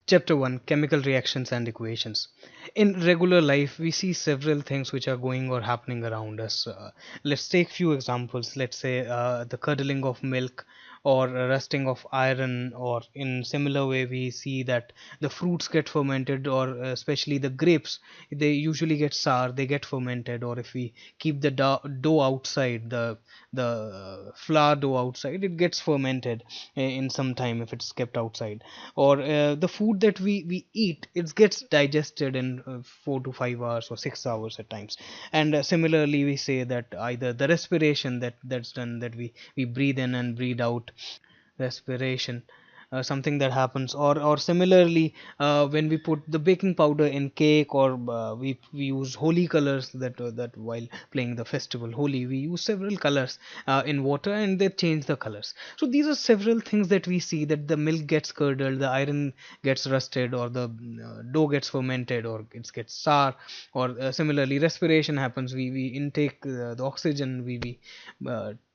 Chapter 1, Chemical Reactions and Equations. In regular life, we see several things which are going or happening around us. Let's take few examples. Let's say the curdling of milk, or rusting of iron, or in similar way we see that the fruits get fermented, or especially the grapes, they usually get sour, they get fermented. Or if we keep the dough outside, the flour dough outside, it gets fermented in some time if it's kept outside. Or the food that we eat, it gets digested in 4 to 5 hours or 6 hours at times. And similarly we say that either the respiration that's done, that we breathe in and breathe out, respiration, something that happens. Or similarly, when we put the baking powder in cake, or we use holy colors, that while playing the festival Holi, we use several colors in water, and they change the colors. So these are several things that we see, that the milk gets curdled, the iron gets rusted, or the dough gets fermented, or it gets sour. Or similarly respiration happens, we intake the oxygen, we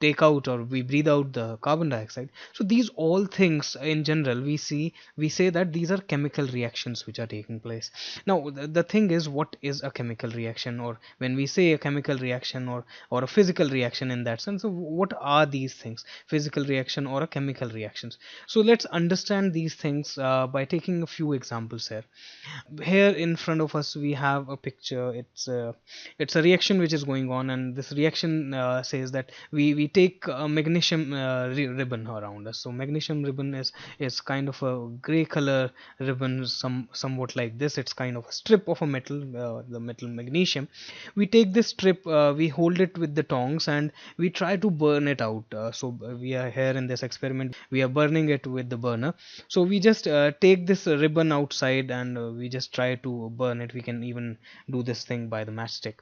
take out, or we breathe out the carbon dioxide. So these all things in general, we say that these are chemical reactions which are taking place. Now the thing is, what is a chemical reaction? Or when we say a chemical reaction, or a physical reaction in that sense, so what are these things, physical reaction or a chemical reactions? So let's understand these things by taking a few examples here. Here in front of us we have a picture. It's a reaction which is going on, and this reaction says that we take a magnesium ribbon around us. So magnesium ribbon is kind of a gray color ribbon, somewhat like this. It's kind of a strip of a metal, the metal magnesium. We take this strip, we hold it with the tongs, and we try to burn it out. So we are here in this experiment, we are burning it with the burner. So we just take this ribbon outside, and we just try to burn it. We can even do this thing by the matchstick.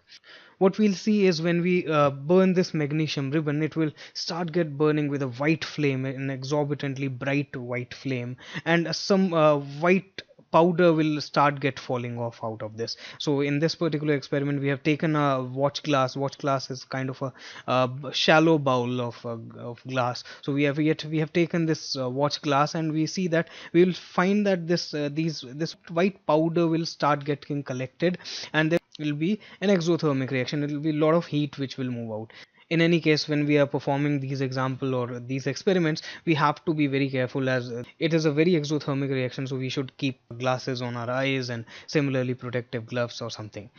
What we'll see is, when we burn this magnesium ribbon, it will start get burning with a white flame, an exorbitantly bright white flame, and some white powder will start get falling off out of this. So in this particular experiment, we have taken a watch glass. Watch glass is kind of a shallow bowl of glass. So we have taken this watch glass, and we see that we will find that this white powder will start getting collected, and there will be an exothermic reaction. It will be a lot of heat which will move out. In any case, when we are performing these example or these experiments, we have to be very careful, as it is a very exothermic reaction. So we should keep glasses on our eyes, and similarly protective gloves or something.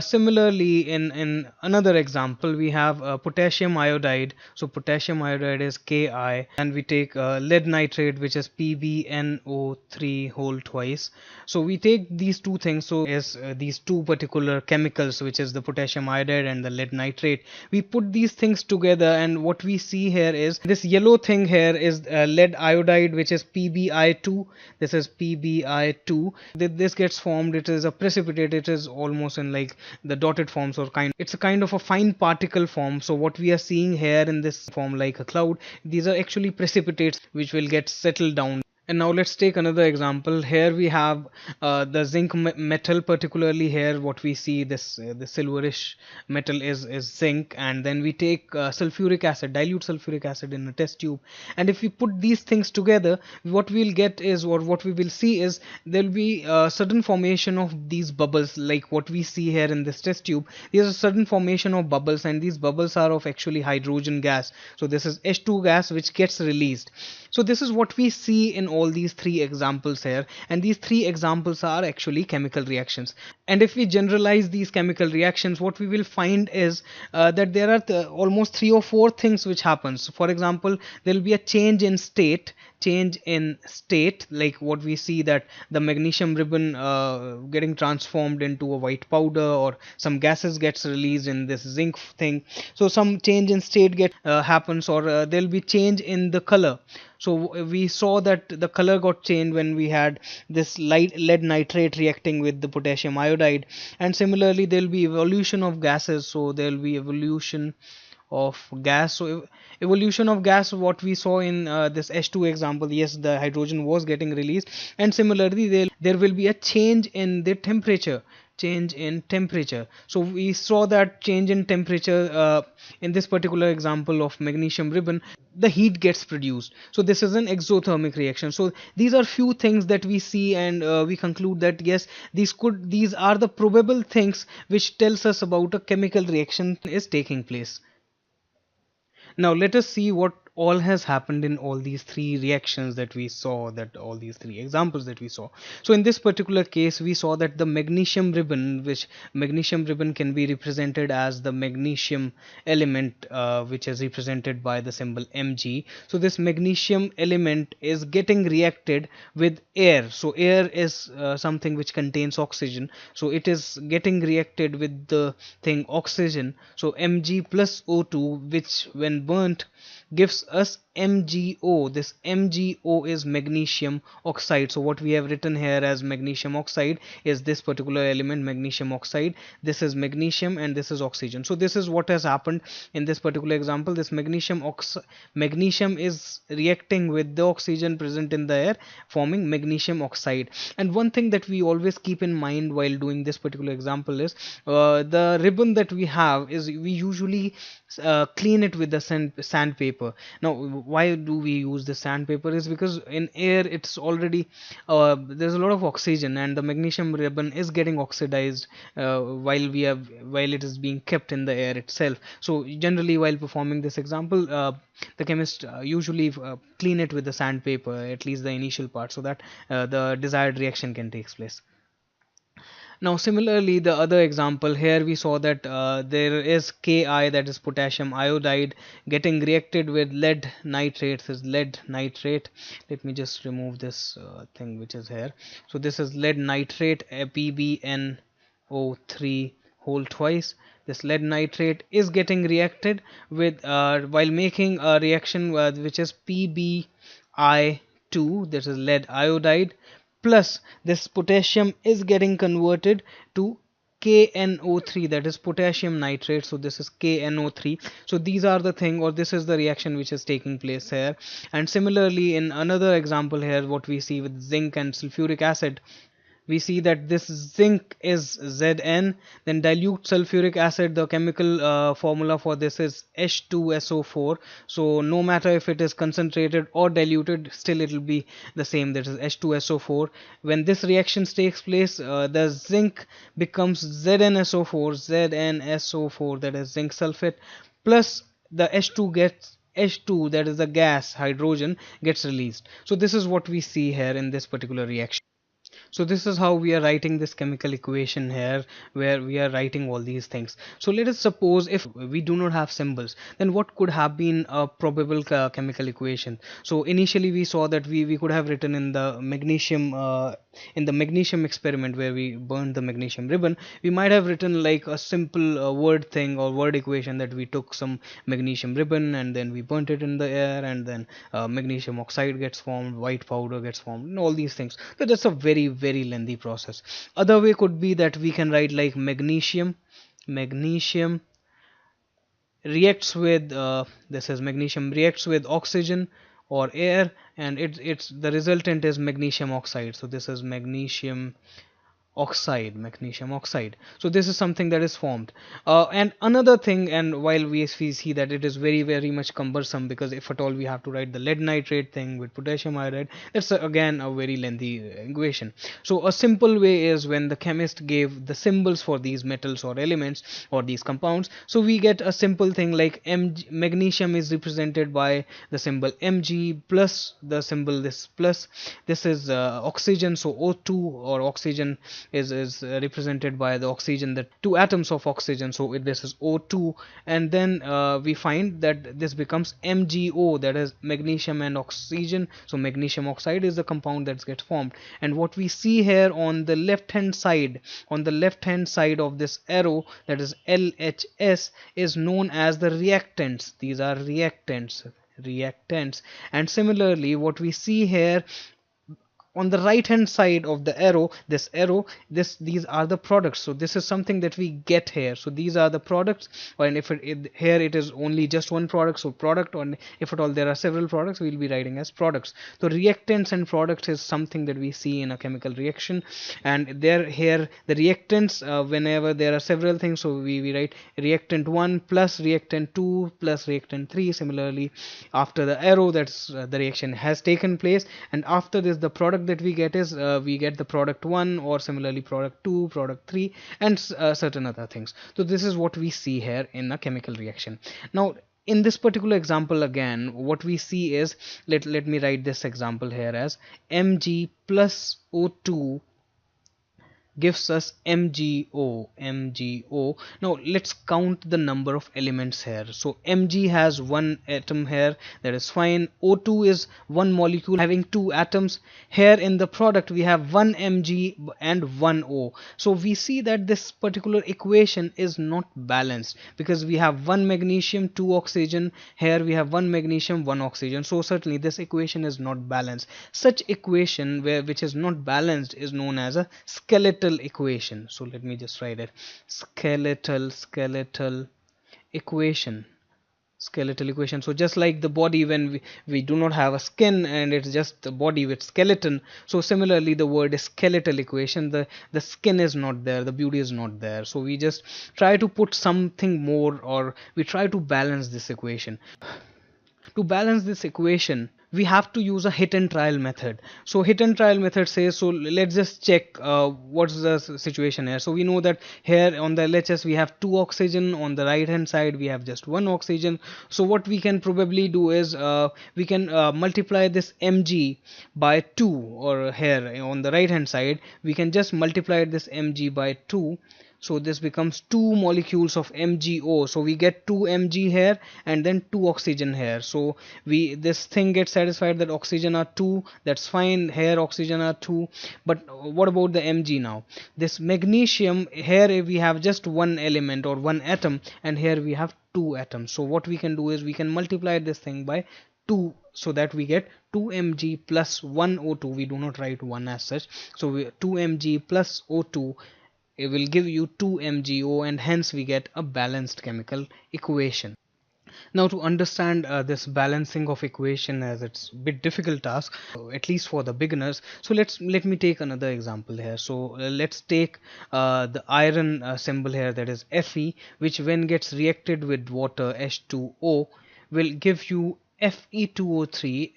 Similarly, in another example, we have potassium iodide. So potassium iodide is Ki, and we take lead nitrate, which is PbNO3 whole twice. So we take these two things. So as these two particular chemicals, which is the potassium iodide and the lead nitrate, we put these things together, and what we see here is this yellow thing here is lead iodide, which is PbI2. This is PbI2. This gets formed, it is a precipitate. It is almost in like the dotted forms, or it's a kind of a fine particle form. So what we are seeing here in this form, like a cloud, these are actually precipitates which will get settled down. And now let's take another example. Here we have the zinc metal. Particularly here, what we see, this silverish metal is zinc. And then we take sulfuric acid, dilute sulfuric acid, in a test tube. And if we put these things together, what we'll get is, or what we will see is, there will be a sudden formation of these bubbles, like what we see here in this test tube. There's a sudden formation of bubbles, and these bubbles are of actually hydrogen gas. So this is H2 gas which gets released. So this is what we see in all these three examples here, and these three examples are actually chemical reactions. And if we generalize these chemical reactions, what we will find is that there are almost 3 or 4 things which happens. For example, there will be a change in state, like what we see, that the magnesium ribbon getting transformed into a white powder, or some gases gets released in this zinc thing. So some change in state happens, or there will be change in the color. So we saw that the color got changed when we had this lead nitrate reacting with the potassium iodide. And similarly, there will be evolution of gases. So there will be evolution of gas. So evolution of gas, what we saw in this H2 example, yes, the hydrogen was getting released. And similarly, there will be a change in the temperature. change in temperature. So we saw that change in temperature in this particular example of magnesium ribbon, the heat gets produced. So this is an exothermic reaction. So these are few things that we see, and we conclude that yes, these are the probable things which tells us about a chemical reaction is taking place. Now let us see what all has happened in all these three reactions that we saw, that all these three examples that we saw. So in this particular case, we saw that the magnesium ribbon, which magnesium ribbon can be represented as the magnesium element, which is represented by the symbol Mg. So this magnesium element is getting reacted with air. So air is something which contains oxygen, so it is getting reacted with the thing oxygen. So Mg plus O2, which when burnt gives us MgO. This MgO is magnesium oxide. So what we have written here as magnesium oxide is this particular element, magnesium oxide. This is magnesium and this is oxygen. So this is what has happened in this particular example. This magnesium is reacting with the oxygen present in the air, forming magnesium oxide. And one thing that we always keep in mind while doing this particular example is the ribbon that we have is we usually clean it with the sandpaper. Now why do we use the sandpaper is because in air it's already there's a lot of oxygen, and the magnesium ribbon is getting oxidized while it is being kept in the air itself. So generally while performing this example, the chemist usually clean it with the sandpaper, at least the initial part, so that the desired reaction can take place. Now similarly, the other example here, we saw that there is Ki, that is potassium iodide, getting reacted with lead nitrate. This is lead nitrate. Let me just remove this thing which is here. So this is lead nitrate, PbNO3 whole twice. This lead nitrate is getting reacted with while making a reaction which is PbI2, this is lead iodide, plus this potassium is getting converted to KNO3, that is potassium nitrate. So this is KNO3. So these are the thing, or this is the reaction which is taking place here. And similarly in another example here, what we see with zinc and sulfuric acid, we see that this zinc is Zn, then dilute sulfuric acid, the chemical formula for this is H2SO4. So no matter if it is concentrated or diluted, still it will be the same, that is H2SO4. When this reaction takes place, the zinc becomes ZnSO4, that is zinc sulfate, plus the H2, that is the gas hydrogen, gets released. So this is what we see here in this particular reaction. So this is how we are writing this chemical equation here, where we are writing all these things. So let us suppose if we do not have symbols, then what could have been a probable chemical equation. So initially we saw that we could have written in the magnesium experiment where we burned the magnesium ribbon, we might have written like a simple word thing or word equation, that we took some magnesium ribbon and then we burnt it in the air, and then magnesium oxide gets formed, white powder gets formed, and all these things. So that's a very lengthy process. Other way could be that we can write like magnesium reacts with magnesium reacts with oxygen or air, and it's the resultant is magnesium oxide. So this is magnesium oxide. So this is something that is formed. And another thing, and while we see that it is very much cumbersome, because if at all we have to write the lead nitrate thing with potassium iodide, that's again a very lengthy equation. So a simple way is when the chemist gave the symbols for these metals or elements or these compounds, so we get a simple thing like magnesium is represented by the symbol Mg plus the symbol this plus. This is oxygen, so O2 or oxygen is represented by the oxygen, the two atoms of oxygen, so this is O2, and then we find that this becomes MgO, that is magnesium and oxygen. So magnesium oxide is the compound that gets formed. And what we see here on the left hand side of this arrow, that is LHS, is known as the reactants. These are reactants. And similarly what we see here on the right hand side of the arrow, these are the products. So this is something that we get here. So these are the products, and if here it is only just one product, so product, or if at all there are several products, we'll be writing as products. So reactants and products is something that we see in a chemical reaction, and there here the reactants, whenever there are several things, so we write reactant 1 plus reactant 2 plus reactant 3. Similarly, after the arrow, that's the reaction has taken place, and after this the product that we get is we get the product 1, or similarly product 2, product 3, and certain other things. So this is what we see here in a chemical reaction. Now in this particular example, again what we see is, let me write this example here as Mg plus O2 gives us MgO. Now let's count the number of elements here. So Mg has one atom here, that is fine. O2 is one molecule having two atoms. Here in the product we have one Mg and one O. So we see that this particular equation is not balanced, because we have one magnesium, two oxygen. Here we have one magnesium, one oxygen. So certainly this equation is not balanced. Such equation which is not balanced is known as a skeletal equation. So let me just write it, skeletal equation. So just like the body, when we do not have a skin and it's just the body with skeleton, so similarly the word is skeletal equation. The skin is not there, the beauty is not there, so we just try to put something more, or we try to balance this equation. To balance this equation, we have to use a hit and trial method. So hit and trial method says, so let's just check what's the situation here. So we know that here on the LHS we have two oxygen, on the right hand side we have just one oxygen. So what we can probably do is we can multiply this Mg by 2, or here on the right hand side we can just multiply this Mg by 2. So this becomes 2 molecules of MgO. So we get 2 Mg here and then 2 oxygen here. So this thing gets satisfied that oxygen are 2. That's fine. Here oxygen are 2. But what about the Mg now? This magnesium, here we have just one element or one atom, and here we have 2 atoms. So what we can do is we can multiply this thing by 2, so that we get 2 Mg plus 1 O2. We do not write 1 as such. So 2 Mg plus O2, it will give you 2 MgO, and hence we get a balanced chemical equation. Now to understand this balancing of equation, as it's a bit difficult task, at least for the beginners, so let me take another example here. So let's take the iron symbol here, that is Fe, which when gets reacted with water H2O will give you Fe2O3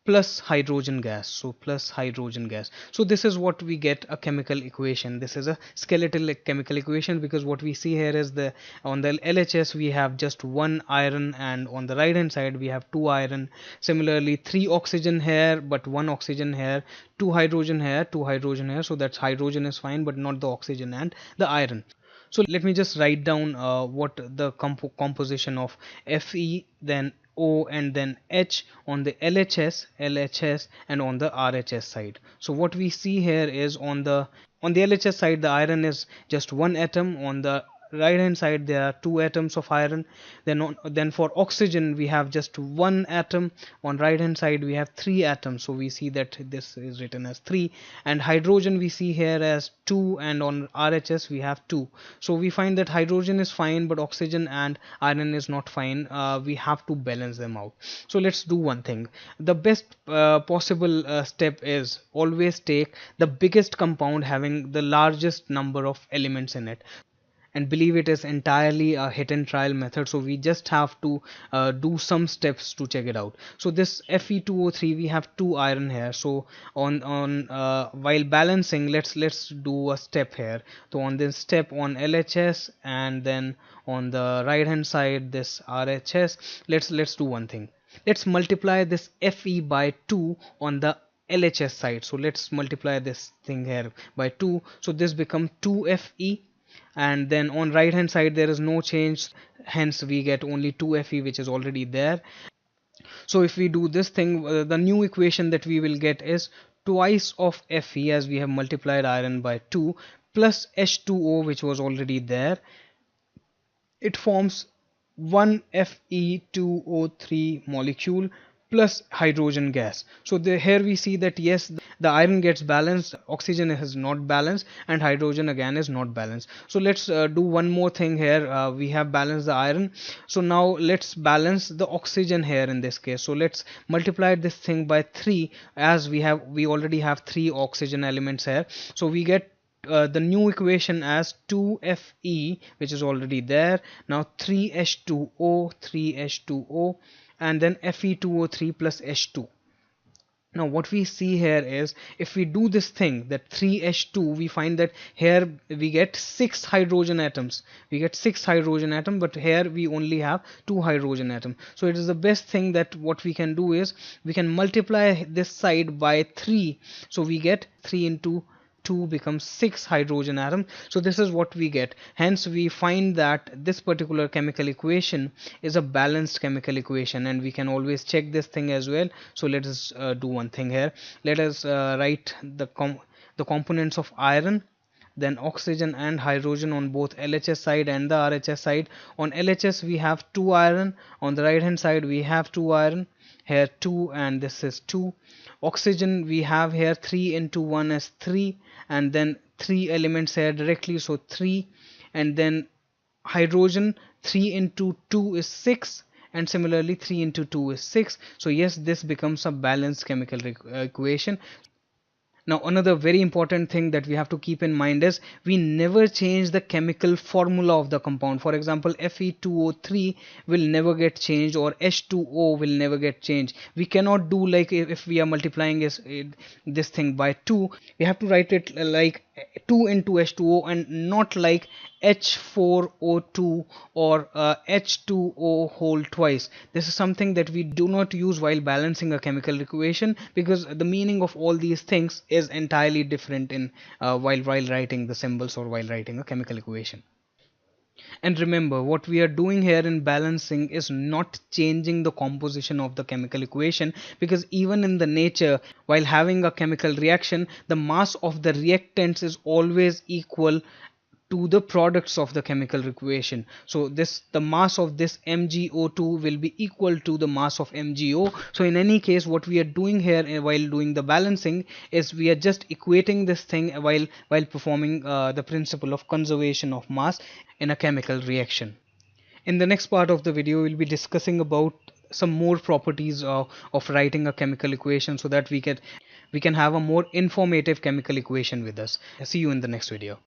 plus hydrogen gas. So plus hydrogen gas. So this is what we get, a chemical equation. This is a skeletal chemical equation, because what we see here is on the LHS we have just one iron, and on the right hand side we have 2 iron. Similarly 3 oxygen here but 1 oxygen here, 2 hydrogen here, 2 hydrogen here. So that's hydrogen is fine, but not the oxygen and the iron. So let me just write down what the composition of Fe, then O, and then H on the LHS and on the RHS side. So what we see here is on the LHS side the iron is just one atom, on the right hand side there are 2 atoms of iron. Then for oxygen we have just one atom, on right hand side we have 3 atoms, so we see that this is written as 3, and hydrogen we see here as 2, and on RHS we have 2. So we find that hydrogen is fine but oxygen and iron is not fine. We have to balance them out. So let's do one thing. The best possible step is always take the biggest compound having the largest number of elements in it, and believe it is entirely a hit and trial method, so we just have to do some steps to check it out. So this Fe2O3, we have 2 iron here, so on while balancing, let's do a step here. So on this step on LHS, and then on the right hand side this RHS, let's do one thing. Let's multiply this Fe by 2 on the LHS side. So let's multiply this thing here by 2, so this becomes 2Fe, and then on right hand side there is no change, hence we get only 2Fe, which is already there. So if we do this thing, the new equation that we will get is twice of Fe, as we have multiplied iron by 2, plus H2O, which was already there. It forms one Fe2O3 molecule plus hydrogen gas. So here we see that yes, the iron gets balanced, oxygen is not balanced, and hydrogen again is not balanced. So let's do one more thing here. We have balanced the iron, so now let's balance the oxygen here in this case. So let's multiply this thing by 3, as we already have 3 oxygen elements here. So we get the new equation as 2Fe, which is already there. Now 3H2O, and then Fe2O3 plus H2. Now what we see here is, if we do this thing, that 3H2, we find that here we get 6 hydrogen atoms. We get 6 hydrogen atoms, but here we only have 2 hydrogen atoms. So it is the best thing that what we can do is, we can multiply this side by 3. So we get 3 into 2 becomes 6 hydrogen atom. So this is what we get. Hence we find that this particular chemical equation is a balanced chemical equation, and we can always check this thing as well. So let us do one thing here. Let us write the components of iron, then oxygen and hydrogen on both LHS side and the RHS side. On LHS we have 2 iron, on the right hand side we have 2 iron, here 2 and this is 2. Oxygen we have here 3 into 1 is 3, and then 3 elements here directly, so 3, and then hydrogen 3 into 2 is 6, and similarly 3 into 2 is 6. So yes, this becomes a balanced chemical equation. Now another very important thing that we have to keep in mind is, we never change the chemical formula of the compound. For example, Fe2O3 will never get changed, or H2O will never get changed. We cannot do like, if we are multiplying this thing by 2, we have to write it like 2 into H2O, and not like H4O2 or H2O whole twice. This is something that we do not use while balancing a chemical equation, because the meaning of all these things is entirely different in while writing the symbols or while writing a chemical equation. And remember, what we are doing here in balancing is not changing the composition of the chemical equation, because even in the nature, while having a chemical reaction, the mass of the reactants is always equal to the products of the chemical equation. So the mass of this MgO2 will be equal to the mass of MgO. So in any case, what we are doing here while doing the balancing is, we are just equating this thing while performing the principle of conservation of mass in a chemical reaction. In the next part of the video, we'll be discussing about some more properties of writing a chemical equation, so that we can have a more informative chemical equation with us. See you in the next video.